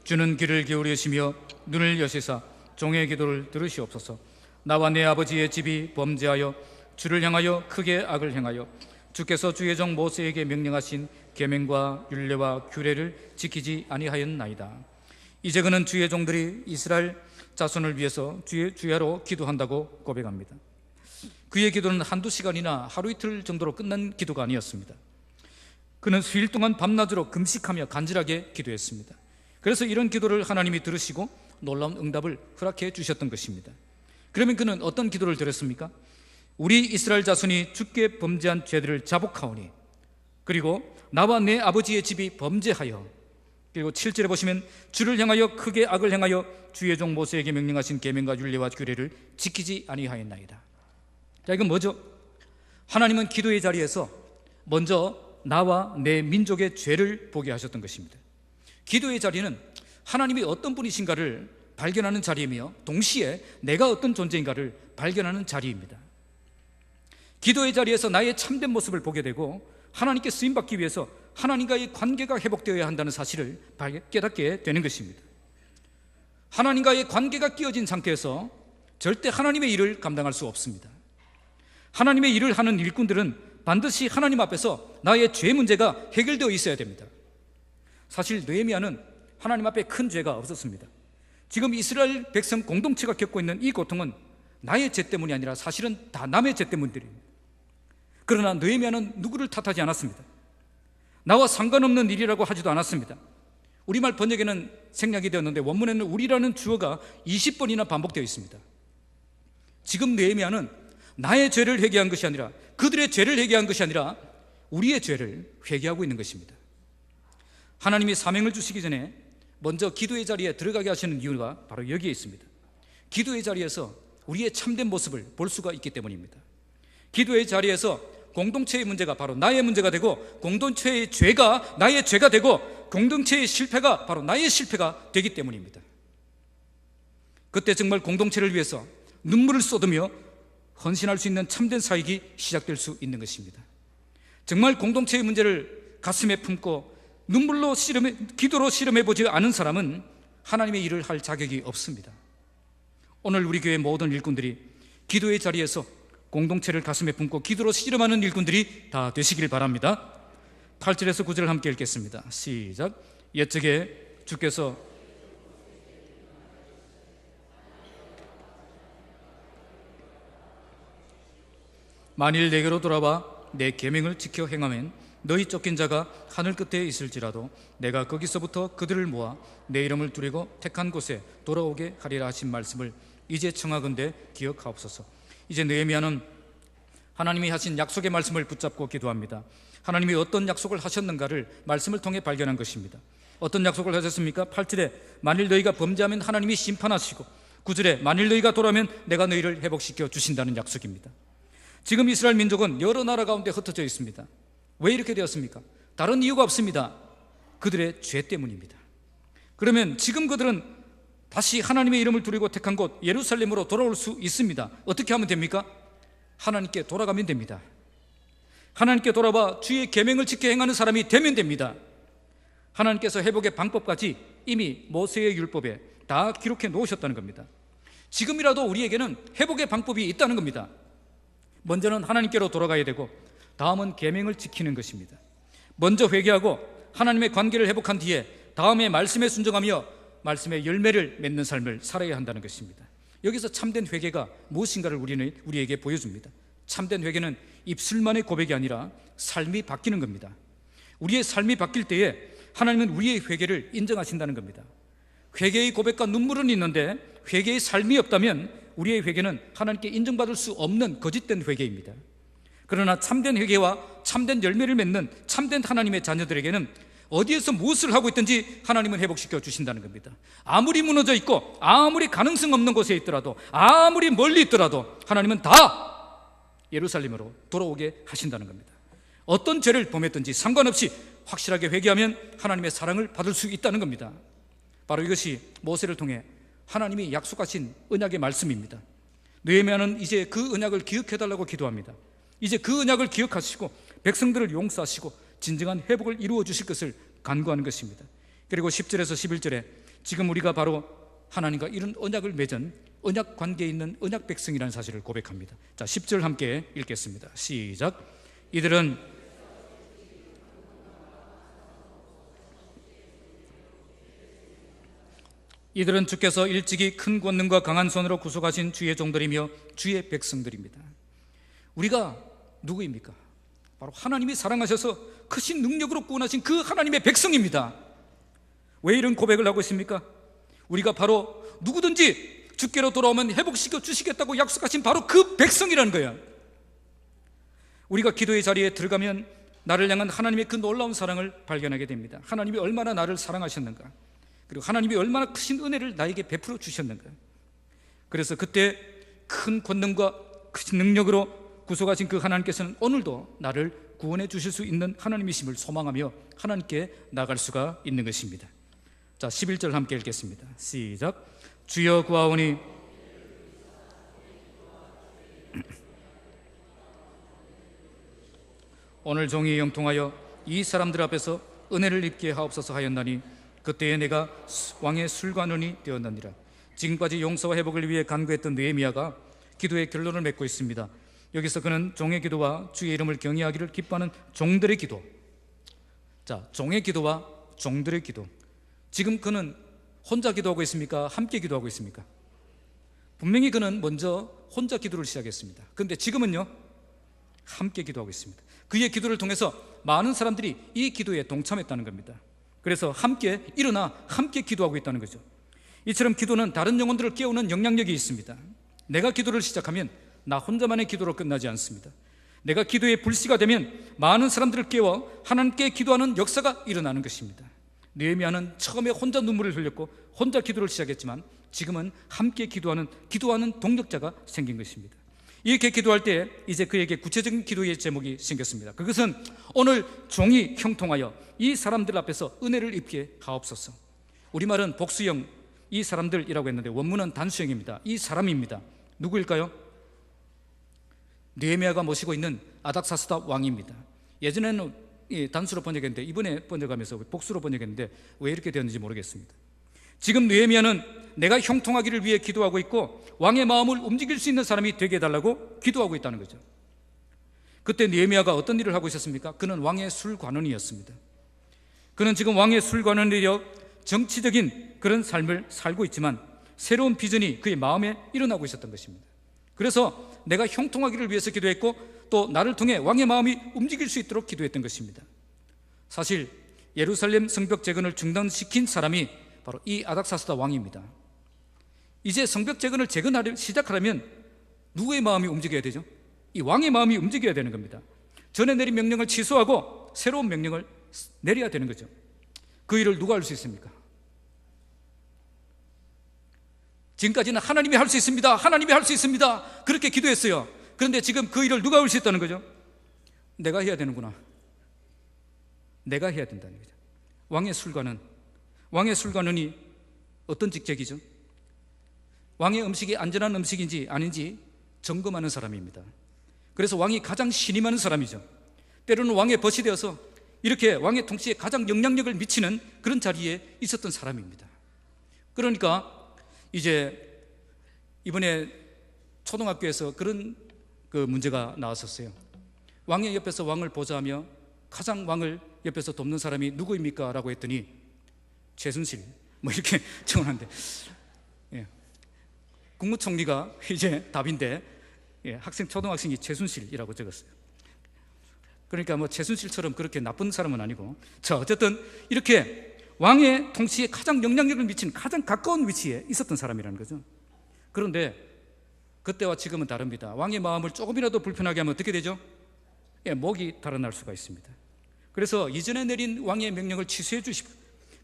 주는 귀를 기울이시며 눈을 여시사 종의 기도를 들으시옵소서. 나와 내 아버지의 집이 범죄하여 주를 향하여 크게 악을 행하여 주께서 주의 종 모세에게 명령하신 계명과 율례와 규례를 지키지 아니하였나이다. 이제 그는 주의 종들이 이스라엘 자손을 위해서 주야로 기도한다고 고백합니다. 그의 기도는 한두 시간이나 하루 이틀 정도로 끝난 기도가 아니었습니다. 그는 수일 동안 밤낮으로 금식하며 간절하게 기도했습니다. 그래서 이런 기도를 하나님이 들으시고 놀라운 응답을 허락해 주셨던 것입니다. 그러면 그는 어떤 기도를 드렸습니까? 우리 이스라엘 자손이 주께 범죄한 죄들을 자복하오니, 그리고 나와 내 아버지의 집이 범죄하여, 그리고 7절에 보시면 주를 향하여 크게 악을 행하여 주의 종 모세에게 명령하신 계명과 율례와 규례를 지키지 아니하였나이다. 자, 이건 뭐죠? 하나님은 기도의 자리에서 먼저 나와 내 민족의 죄를 보게 하셨던 것입니다. 기도의 자리는 하나님이 어떤 분이신가를 발견하는 자리이며 동시에 내가 어떤 존재인가를 발견하는 자리입니다. 기도의 자리에서 나의 참된 모습을 보게 되고 하나님께 쓰임받기 위해서 하나님과의 관계가 회복되어야 한다는 사실을 깨닫게 되는 것입니다. 하나님과의 관계가 끼어진 상태에서 절대 하나님의 일을 감당할 수 없습니다. 하나님의 일을 하는 일꾼들은 반드시 하나님 앞에서 나의 죄 문제가 해결되어 있어야 됩니다. 사실 느헤미야는 하나님 앞에 큰 죄가 없었습니다. 지금 이스라엘 백성 공동체가 겪고 있는 이 고통은 나의 죄 때문이 아니라 사실은 다 남의 죄 때문들입니다. 그러나 느헤미야는 누구를 탓하지 않았습니다. 나와 상관없는 일이라고 하지도 않았습니다. 우리말 번역에는 생략이 되었는데 원문에는 우리라는 주어가 20번이나 반복되어 있습니다. 지금 느헤미야는 나의 죄를 회개한 것이 아니라, 그들의 죄를 회개한 것이 아니라 우리의 죄를 회개하고 있는 것입니다. 하나님이 사명을 주시기 전에 먼저 기도의 자리에 들어가게 하시는 이유가 바로 여기에 있습니다. 기도의 자리에서 우리의 참된 모습을 볼 수가 있기 때문입니다. 기도의 자리에서 공동체의 문제가 바로 나의 문제가 되고, 공동체의 죄가 나의 죄가 되고, 공동체의 실패가 바로 나의 실패가 되기 때문입니다. 그때 정말 공동체를 위해서 눈물을 쏟으며 헌신할 수 있는 참된 사역이 시작될 수 있는 것입니다. 정말 공동체의 문제를 가슴에 품고 눈물로 기도로 씨름해보지 않은 사람은 하나님의 일을 할 자격이 없습니다. 오늘 우리 교회 모든 일꾼들이 기도의 자리에서 공동체를 가슴에 품고 기도로 씨름하는 일꾼들이 다 되시길 바랍니다. 8절에서 9절을 함께 읽겠습니다. 시작. 옛적에 주께서 만일 내게로 돌아와 내 계명을 지켜 행하면 너희 쫓긴 자가 하늘 끝에 있을지라도 내가 거기서부터 그들을 모아 내 이름을 두리고 택한 곳에 돌아오게 하리라 하신 말씀을 이제 청하건대 기억하옵소서. 이제 느헤미야는 하나님이 하신 약속의 말씀을 붙잡고 기도합니다. 하나님이 어떤 약속을 하셨는가를 말씀을 통해 발견한 것입니다. 어떤 약속을 하셨습니까? 8절에 만일 너희가 범죄하면 하나님이 심판하시고, 9절에 만일 너희가 돌아오면 내가 너희를 회복시켜 주신다는 약속입니다. 지금 이스라엘 민족은 여러 나라 가운데 흩어져 있습니다. 왜 이렇게 되었습니까? 다른 이유가 없습니다. 그들의 죄 때문입니다. 그러면 지금 그들은 다시 하나님의 이름을 두리고 택한 곳 예루살렘으로 돌아올 수 있습니다. 어떻게 하면 됩니까? 하나님께 돌아가면 됩니다. 하나님께 돌아와 주의 계명을 지켜 행하는 사람이 되면 됩니다. 하나님께서 회복의 방법까지 이미 모세의 율법에 다 기록해 놓으셨다는 겁니다. 지금이라도 우리에게는 회복의 방법이 있다는 겁니다. 먼저는 하나님께로 돌아가야 되고, 다음은 계명을 지키는 것입니다. 먼저 회개하고 하나님의 관계를 회복한 뒤에 다음에 말씀에 순종하며 말씀의 열매를 맺는 삶을 살아야 한다는 것입니다. 여기서 참된 회개가 무엇인가를 우리에게 보여줍니다. 참된 회개는 입술만의 고백이 아니라 삶이 바뀌는 겁니다. 우리의 삶이 바뀔 때에 하나님은 우리의 회개를 인정하신다는 겁니다. 회개의 고백과 눈물은 있는데 회개의 삶이 없다면 우리의 회개는 하나님께 인정받을 수 없는 거짓된 회개입니다. 그러나 참된 회개와 참된 열매를 맺는 참된 하나님의 자녀들에게는 어디에서 무엇을 하고 있든지 하나님은 회복시켜 주신다는 겁니다. 아무리 무너져 있고 아무리 가능성 없는 곳에 있더라도, 아무리 멀리 있더라도 하나님은 다 예루살렘으로 돌아오게 하신다는 겁니다. 어떤 죄를 범했든지 상관없이 확실하게 회개하면 하나님의 사랑을 받을 수 있다는 겁니다. 바로 이것이 모세를 통해 하나님이 약속하신 언약의 말씀입니다. 느헤미야는 이제 그 언약을 기억해달라고 기도합니다. 이제 그 언약을 기억하시고 백성들을 용서하시고 진정한 회복을 이루어 주실 것을 간구하는 것입니다. 그리고 10절에서 11절에 지금 우리가 바로 하나님과 이런 언약을 맺은 언약 관계에 있는 언약 백성이라는 사실을 고백합니다. 자, 10절 함께 읽겠습니다. 시작. 이들은 주께서 일찍이 큰 권능과 강한 손으로 구속하신 주의 종들이며 주의 백성들입니다. 우리가 누구입니까? 바로 하나님이 사랑하셔서 크신 능력으로 구원하신 그 하나님의 백성입니다. 왜 이런 고백을 하고 있습니까? 우리가 바로 누구든지 주께로 돌아오면 회복시켜 주시겠다고 약속하신 바로 그 백성이라는 거예요. 우리가 기도의 자리에 들어가면 나를 향한 하나님의 그 놀라운 사랑을 발견하게 됩니다. 하나님이 얼마나 나를 사랑하셨는가, 그리고 하나님이 얼마나 크신 은혜를 나에게 베풀어 주셨는가. 그래서 그때 큰 권능과 크신 능력으로 구속하신 그 하나님께서는 오늘도 나를 구원해 주실 수 있는 하나님이심을 소망하며 하나님께 나갈 수가 있는 것입니다. 자, 11절 함께 읽겠습니다. 시작. 주여 구하오니 오늘 종이 형통하여 이 사람들 앞에서 은혜를 입게 하옵소서 하였나니 그때에 내가 왕의 술관원이 되었느니라. 지금까지 용서와 회복을 위해 간구했던 느헤미야가 기도의 결론을 맺고 있습니다. 여기서 그는 종의 기도와 주의 이름을 경외하기를 기뻐하는 종들의 기도. 자, 종의 기도와 종들의 기도. 지금 그는 혼자 기도하고 있습니까? 함께 기도하고 있습니까? 분명히 그는 먼저 혼자 기도를 시작했습니다. 그런데 지금은요, 함께 기도하고 있습니다. 그의 기도를 통해서 많은 사람들이 이 기도에 동참했다는 겁니다. 그래서 함께 일어나 함께 기도하고 있다는 거죠. 이처럼 기도는 다른 영혼들을 깨우는 영향력이 있습니다. 내가 기도를 시작하면 나 혼자만의 기도로 끝나지 않습니다. 내가 기도의 불씨가 되면 많은 사람들을 깨워 하나님께 기도하는 역사가 일어나는 것입니다. 느헤미야는 처음에 혼자 눈물을 흘렸고 혼자 기도를 시작했지만 지금은 함께 기도하는 동력자가 생긴 것입니다. 이렇게 기도할 때 이제 그에게 구체적인 기도의 제목이 생겼습니다. 그것은 오늘 종이 형통하여 이 사람들 앞에서 은혜를 입게 하옵소서. 우리말은 복수형 이 사람들이라고 했는데 원문은 단수형입니다. 이 사람입니다. 누구일까요? 느헤미야가 모시고 있는 아닥사스다 왕입니다. 예전에는 단수로 번역했는데 이번에 번역하면서 복수로 번역했는데 왜 이렇게 되었는지 모르겠습니다. 지금 느헤미야는 내가 형통하기를 위해 기도하고 있고 왕의 마음을 움직일 수 있는 사람이 되게 해달라고 기도하고 있다는 거죠. 그때 느헤미야가 어떤 일을 하고 있었습니까? 그는 왕의 술관원이었습니다. 그는 지금 왕의 술관원이려 정치적인 그런 삶을 살고 있지만 새로운 비전이 그의 마음에 일어나고 있었던 것입니다. 그래서 내가 형통하기를 위해서 기도했고 또 나를 통해 왕의 마음이 움직일 수 있도록 기도했던 것입니다. 사실 예루살렘 성벽 재건을 중단시킨 사람이 바로 이 아닥사스다 왕입니다. 이제 성벽 재건을 시작하려면 누구의 마음이 움직여야 되죠? 이 왕의 마음이 움직여야 되는 겁니다. 전에 내린 명령을 취소하고 새로운 명령을 내려야 되는 거죠. 그 일을 누가 할 수 있습니까? 지금까지는 하나님이 할 수 있습니다, 하나님이 할 수 있습니다, 그렇게 기도했어요. 그런데 지금 그 일을 누가 할 수 있다는 거죠? 내가 해야 되는구나. 내가 해야 된다는 거죠. 왕의 술관원이 어떤 직책이죠? 왕의 음식이 안전한 음식인지 아닌지 점검하는 사람입니다. 그래서 왕이 가장 신임하는 사람이죠. 때로는 왕의 벗이 되어서 이렇게 왕의 통치에 가장 영향력을 미치는 그런 자리에 있었던 사람입니다. 그러니까 이제 이번에 초등학교에서 그런 그 문제가 나왔었어요. 왕의 옆에서 왕을 보좌하며 가장 왕을 옆에서 돕는 사람이 누구입니까? 라고 했더니 최순실 뭐 이렇게 정하는데 국무총리가 이제 답인데 초등학생이 최순실이라고 적었어요. 그러니까 뭐 최순실처럼 그렇게 나쁜 사람은 아니고, 자, 어쨌든 이렇게 왕의 통치에 가장 영향력을 미치는 가장 가까운 위치에 있었던 사람이라는 거죠. 그런데 그때와 지금은 다릅니다. 왕의 마음을 조금이라도 불편하게 하면 어떻게 되죠? 목이 달아날 수가 있습니다. 그래서 이전에 내린 왕의 명령을 취소해 주시고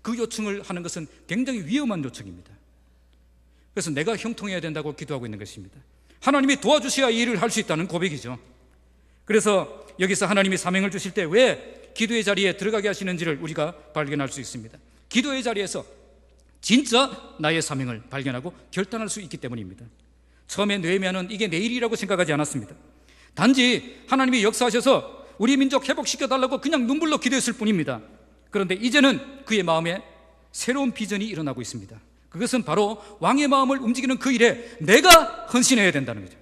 그 요청을 하는 것은 굉장히 위험한 요청입니다. 그래서 내가 형통해야 된다고 기도하고 있는 것입니다. 하나님이 도와주셔야 이 일을 할 수 있다는 고백이죠. 그래서 여기서 하나님이 사명을 주실 때 왜 기도의 자리에 들어가게 하시는지를 우리가 발견할 수 있습니다. 기도의 자리에서 진짜 나의 사명을 발견하고 결단할 수 있기 때문입니다. 처음에 느헤미야는 이게 내 일이라고 생각하지 않았습니다. 단지 하나님이 역사하셔서 우리 민족 회복시켜달라고 그냥 눈물로 기도했을 뿐입니다. 그런데 이제는 그의 마음에 새로운 비전이 일어나고 있습니다. 그것은 바로 왕의 마음을 움직이는 그 일에 내가 헌신해야 된다는 거죠.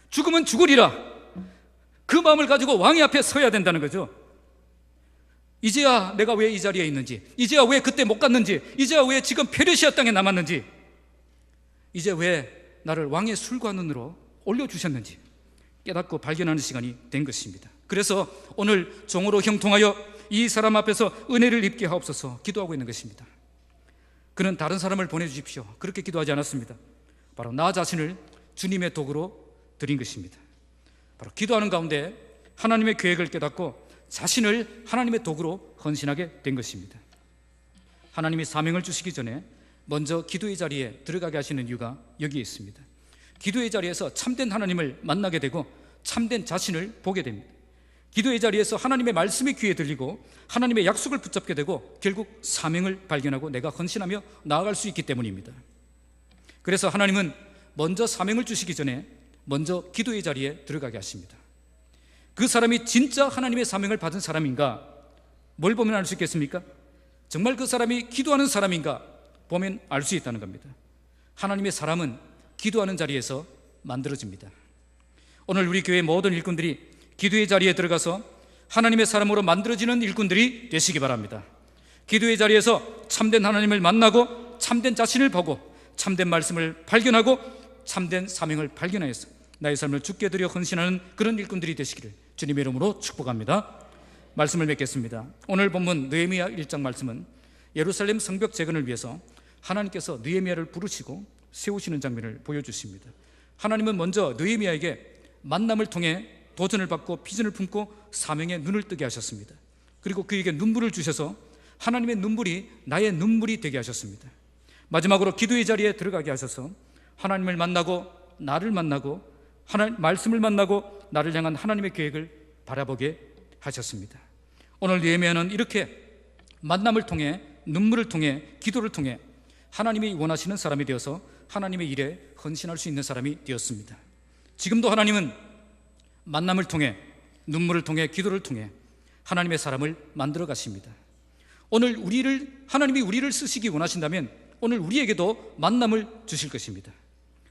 죽으면 죽으리라, 그 마음을 가지고 왕의 앞에 서야 된다는 거죠. 이제야 내가 왜 이 자리에 있는지, 이제야 왜 그때 못 갔는지, 이제야 왜 지금 페르시아 땅에 남았는지, 이제 왜 나를 왕의 술관원으로 올려주셨는지 깨닫고 발견하는 시간이 된 것입니다. 그래서 오늘 종으로 형통하여 이 사람 앞에서 은혜를 입게 하옵소서 기도하고 있는 것입니다. 그는 다른 사람을 보내주십시오 그렇게 기도하지 않았습니다. 바로 나 자신을 주님의 도구로 드린 것입니다. 바로 기도하는 가운데 하나님의 계획을 깨닫고 자신을 하나님의 도구로 헌신하게 된 것입니다. 하나님이 사명을 주시기 전에 먼저 기도의 자리에 들어가게 하시는 이유가 여기에 있습니다. 기도의 자리에서 참된 하나님을 만나게 되고 참된 자신을 보게 됩니다. 기도의 자리에서 하나님의 말씀이 귀에 들리고 하나님의 약속을 붙잡게 되고 결국 사명을 발견하고 내가 헌신하며 나아갈 수 있기 때문입니다. 그래서 하나님은 먼저 사명을 주시기 전에 먼저 기도의 자리에 들어가게 하십니다. 그 사람이 진짜 하나님의 사명을 받은 사람인가? 뭘 보면 알 수 있겠습니까? 정말 그 사람이 기도하는 사람인가? 보면 알 수 있다는 겁니다. 하나님의 사람은 기도하는 자리에서 만들어집니다. 오늘 우리 교회 모든 일꾼들이 기도의 자리에 들어가서 하나님의 사람으로 만들어지는 일꾼들이 되시기 바랍니다. 기도의 자리에서 참된 하나님을 만나고 참된 자신을 보고 참된 말씀을 발견하고 참된 사명을 발견하여서 나의 삶을 주께 드려 헌신하는 그런 일꾼들이 되시기를 주님의 이름으로 축복합니다. 말씀을 맺겠습니다. 오늘 본문 느헤미야 1장 말씀은 예루살렘 성벽 재건을 위해서 하나님께서 느헤미야를 부르시고 세우시는 장면을 보여주십니다. 하나님은 먼저 느헤미야에게 만남을 통해 도전을 받고 비전을 품고 사명에 눈을 뜨게 하셨습니다. 그리고 그에게 눈물을 주셔서 하나님의 눈물이 나의 눈물이 되게 하셨습니다. 마지막으로 기도의 자리에 들어가게 하셔서 하나님을 만나고 나를 만나고 하나님 말씀을 만나고 나를 향한 하나님의 계획을 바라보게 하셨습니다. 오늘 느헤미야는 이렇게 만남을 통해 눈물을 통해 기도를 통해 하나님이 원하시는 사람이 되어서 하나님의 일에 헌신할 수 있는 사람이 되었습니다. 지금도 하나님은 만남을 통해 눈물을 통해 기도를 통해 하나님의 사람을 만들어 가십니다. 오늘 하나님이 우리를 쓰시기 원하신다면 오늘 우리에게도 만남을 주실 것입니다.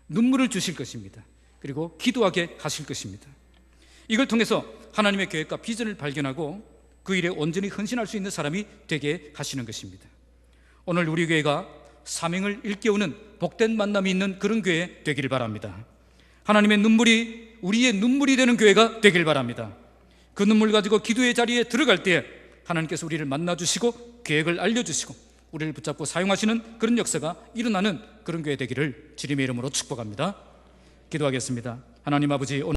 눈물을 주실 것입니다. 그리고 기도하게 하실 것입니다. 이걸 통해서 하나님의 계획과 비전을 발견하고 그 일에 온전히 헌신할 수 있는 사람이 되게 하시는 것입니다. 오늘 우리 교회가 사명을 일깨우는 복된 만남이 있는 그런 교회 되기를 바랍니다. 하나님의 눈물이 우리의 눈물이 되는 교회가 되길 바랍니다. 그 눈물 가지고 기도의 자리에 들어갈 때 하나님께서 우리를 만나주시고 계획을 알려주시고 우리를 붙잡고 사용하시는 그런 역사가 일어나는 그런 교회 되기를 주님의 이름으로 축복합니다. 기도하겠습니다. 하나님 아버지, 오늘